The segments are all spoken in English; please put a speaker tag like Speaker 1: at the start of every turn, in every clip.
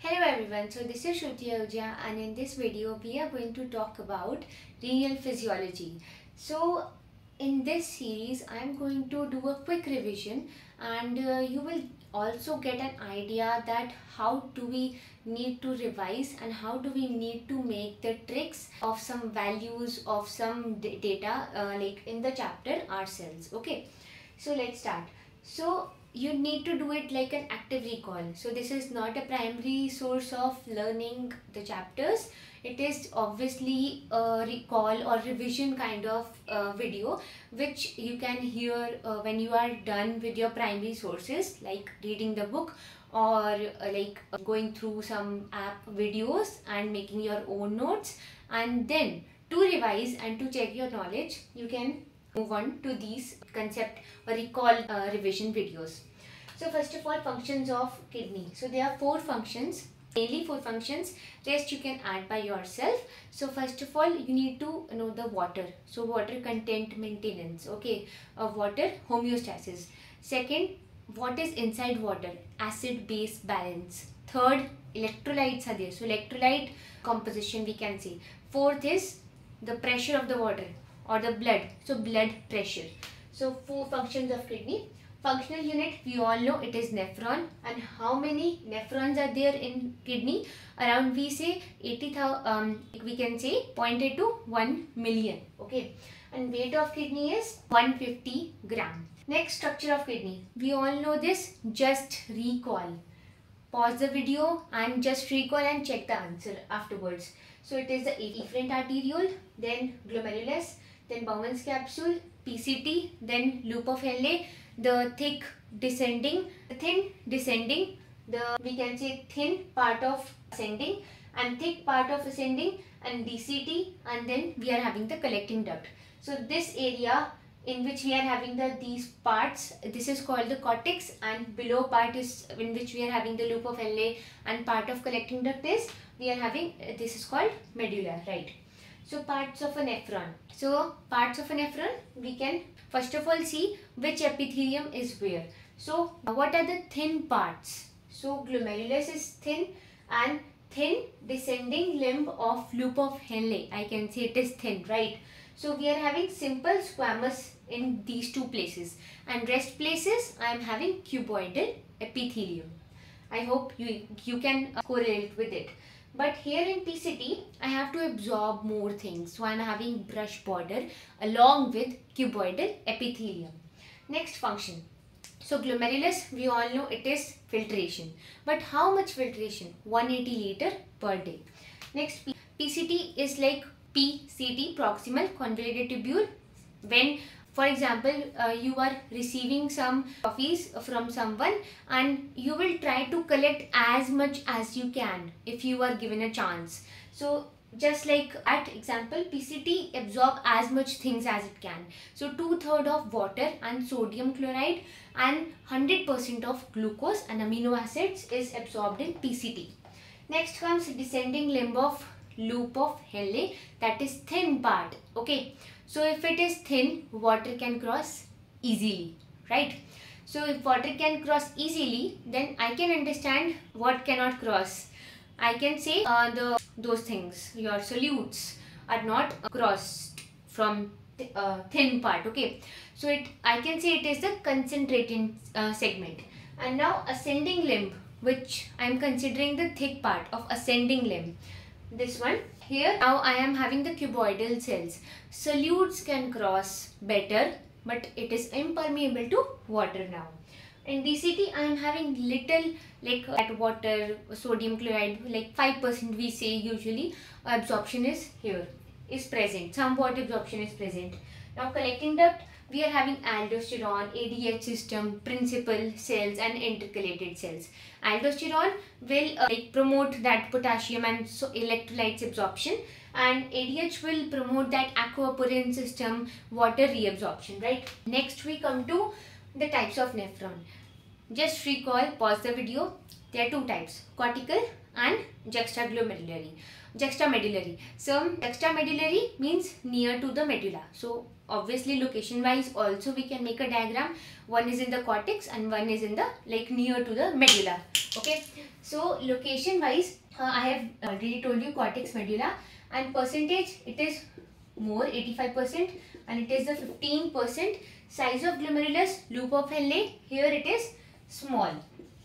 Speaker 1: Hello everyone, so this is Shruti Ahuja and in this video we are going to talk about renal physiology. So in this series I am going to do a quick revision and you will also get an idea that how do we need to revise and how do we need to make the tricks of some values of some data like in the chapter ourselves. Okay, so let's start. So you need to do it like an active recall. So this is not a primary source of learning the chapters. It is obviously a recall or revision kind of video which you can hear when you are done with your primary sources like reading the book or going through some app videos and making your own notes, and then to revise and to check your knowledge you can move on to these concept or recall revision videos. So first of all, functions of kidney. So there are four functions, mainly four functions. Rest you can add by yourself. So first of all, you need to know the water. So water content maintenance, okay, of water homeostasis. Second, what is inside water? Acid base balance. Third, electrolytes are there. So electrolyte composition we can see. Fourth is the pressure of the water or the blood, so blood pressure. So four functions of kidney. Functional unit, we all know it is nephron, and how many nephrons are there in kidney? Around we say 80,000, we can say 0.8 to 1 million, okay, and weight of kidney is 150 gram. Next, structure of kidney, we all know this, just recall. Pause the video and just recall and check the answer afterwards. So it is the efferent arteriole, then glomerulus, then Bowman's capsule, PCT, then loop of Henle, the thick descending, the thin descending, the we can say thin part of ascending and thick part of ascending, and DCT, and then we are having the collecting duct. So this area in which we are having these parts, this is called the cortex, and below part is in which we are having the loop of Henle, and part of collecting duct is we are having this is called medulla, right? So parts of a nephron. So parts of a nephron, we can first of all see which epithelium is where. So what are the thin parts? So glomerulus is thin, and thin descending limb of loop of Henle, I can say it is thin, right? So we are having simple squamous in these two places, and rest places I am having cuboidal epithelium. I hope you can correlate with it. But here in PCT, I have to absorb more things. So I am having brush border along with cuboidal epithelium. Next function. So glomerulus, we all know it is filtration. But how much filtration? 180 liter per day. Next, PCT is like PCT, proximal convoluted tubule. When for example, you are receiving some coffees from someone and you will try to collect as much as you can if you are given a chance. So just like at example, PCT absorb as much things as it can. So 2/3 of water and sodium chloride and 100% of glucose and amino acids is absorbed in PCT. Next comes descending limb of loop of Henle, that is thin part, okay. So if it is thin, water can cross easily, right? So if water can cross easily, then I can understand what cannot cross. I can say those things, your solutes are not crossed from thin part, okay. So I can say it is the concentrating segment. And now ascending limb, which I am considering the thick part of ascending limb. This one here, now I am having the cuboidal cells. Solutes can cross better, but it is impermeable to water now. In DCT, I am having little like at water, sodium chloride, like 5% we say usually absorption is here, is present. Somewhat absorption is present. Now collecting duct, we are having aldosterone, ADH system, principal cells and intercalated cells. Aldosterone will promote that potassium and electrolytes absorption, and ADH will promote that aquaporin system, water reabsorption, right? Next we come to the types of nephron. Just recall, pause the video. There are two types, cortical and juxtamedullary. So juxtamedullary means near to the medulla. So obviously location wise also we can make a diagram. One is in the cortex and one is in the near to the medulla. Okay, so location wise I have already told you cortex medulla, and percentage it is more 85%, and it is the 15%. Size of glomerulus, loop of Henle, here it is small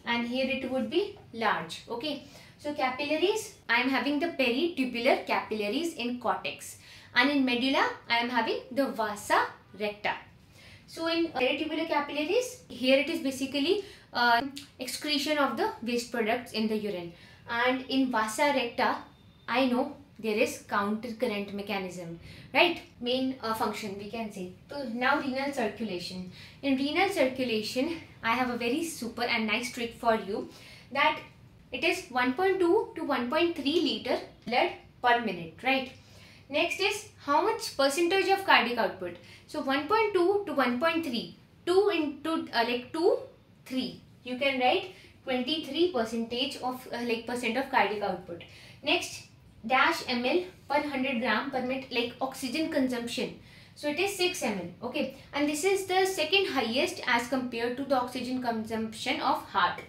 Speaker 1: and here it would be large. Okay, so capillaries, I am having the peritubular capillaries in cortex, and in medulla I am having the vasa recta. So in peritubular capillaries, here it is basically excretion of the waste products in the urine, and in vasa recta I know there is counter current mechanism, right? Main function we can say. So now renal circulation. In renal circulation, I have a very super and nice trick for you, that it is 1.2 to 1.3 liter blood per minute, right? Next is how much percentage of cardiac output. So 1.2 to 1.3, 2 into 2, 3. You can write 23% of percent of cardiac output. Next, dash ml per 100 gram per minute oxygen consumption. So it is 6 ml. Okay, and this is the second highest as compared to the oxygen consumption of heart.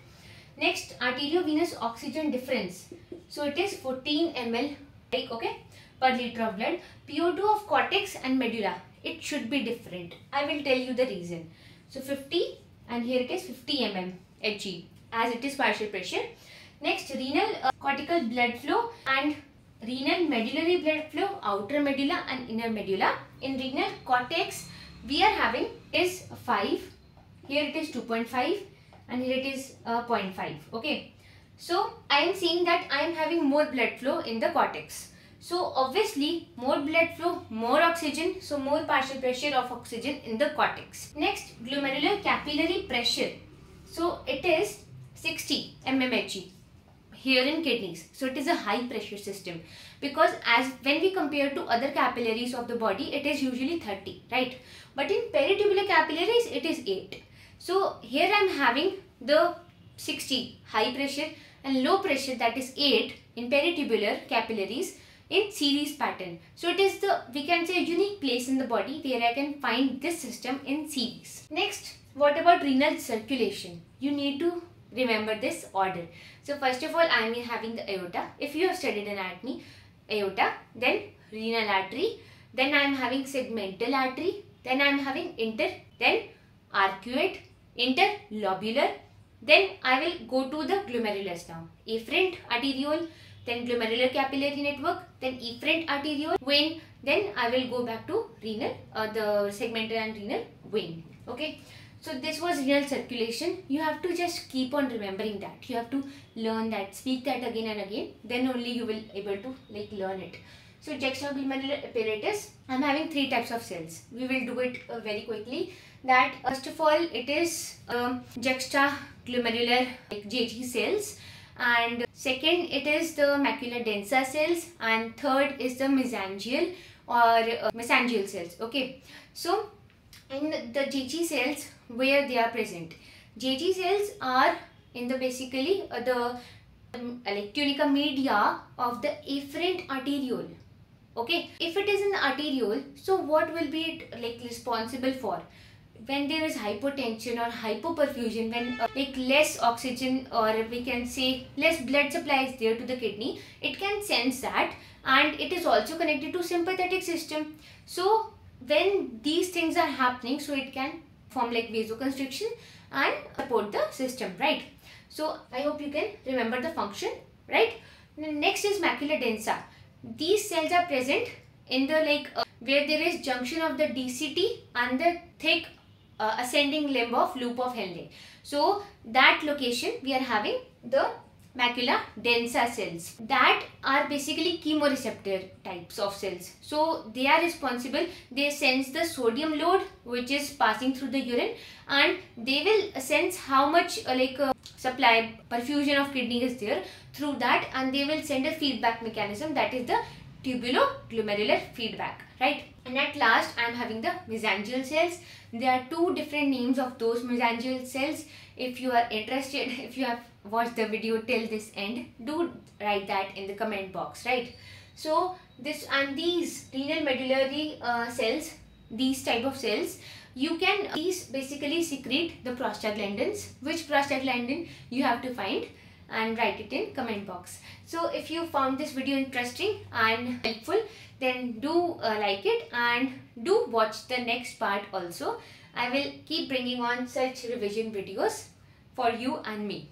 Speaker 1: Next, arteriovenous oxygen difference. So it is 14 ml per liter of blood. PO2 of cortex and medulla, it should be different. I will tell you the reason. So 50 and here it is 50 mm Hg as it is partial pressure. Next, renal cortical blood flow and renal medullary blood flow, outer medulla and inner medulla. In renal cortex we are having is 5, here it is 2.5 and here it is 0.5. Okay, so I am seeing that I am having more blood flow in the cortex. So obviously more blood flow, more oxygen, so more partial pressure of oxygen in the cortex. Next, glomerular capillary pressure. So it is 60 mmHg here in kidneys. So it is a high pressure system, because as when we compare to other capillaries of the body, it is usually 30, right? But in peritubular capillaries it is 8. So here I am having the 60 high pressure and low pressure, that is 8 in peritubular capillaries in series pattern. So it is the, we can say, unique place in the body where I can find this system in series. Next, what about renal circulation? You need to remember this order. So first of all, I am having the aorta. If you have studied anatomy, aorta, then renal artery, then I am having segmental artery, then I am having then arcuate, interlobular, then I will go to the glomerulus now. Efferent arteriole, then glomerular capillary network, then efferent arteriole, vein, then I will go back to renal, the segmental and renal vein. Okay. So this was renal circulation. You have to just keep on remembering that. You have to learn that, speak that again and again. Then only you will able to learn it. So juxtaglomerular apparatus, I am having 3 types of cells. We will do it very quickly. That first of all, it is juxtaglomerular JG cells, and second it is the macula densa cells, and third is the mesangial or mesangial cells. Okay, so in the JG cells, where they are present, JG cells are in the basically the tunica media of the efferent arteriole. Okay, if it is in the arteriole, so what will be it responsible for? When there is hypotension or hypoperfusion, when less oxygen, or we can say less blood supply is there to the kidney, it can sense that, and it is also connected to sympathetic system. So when these things are happening, so it can form vasoconstriction and support the system, right? So I hope you can remember the function, right? Next is macula densa. These cells are present in the where there is junction of the DCT and the thick ascending limb of loop of Henle. So that location we are having the macula densa cells, that are basically chemoreceptor types of cells. So they are responsible, they sense the sodium load which is passing through the urine, and they will sense how much supply, perfusion of kidney is there through that, and they will send a feedback mechanism, that is the tubuloglomerular feedback, right? And at last I am having the mesangial cells. There are 2 different names of those mesangial cells. If you are interested, if you have watched the video till this end, do write that in the comment box, right? So these renal medullary cells, these type of cells, these basically secrete the prostaglandins. Which prostaglandin you have to find and write it in comment box. So if you found this video interesting and helpful, then do like it and do watch the next part also. I will keep bringing on such revision videos for you and me.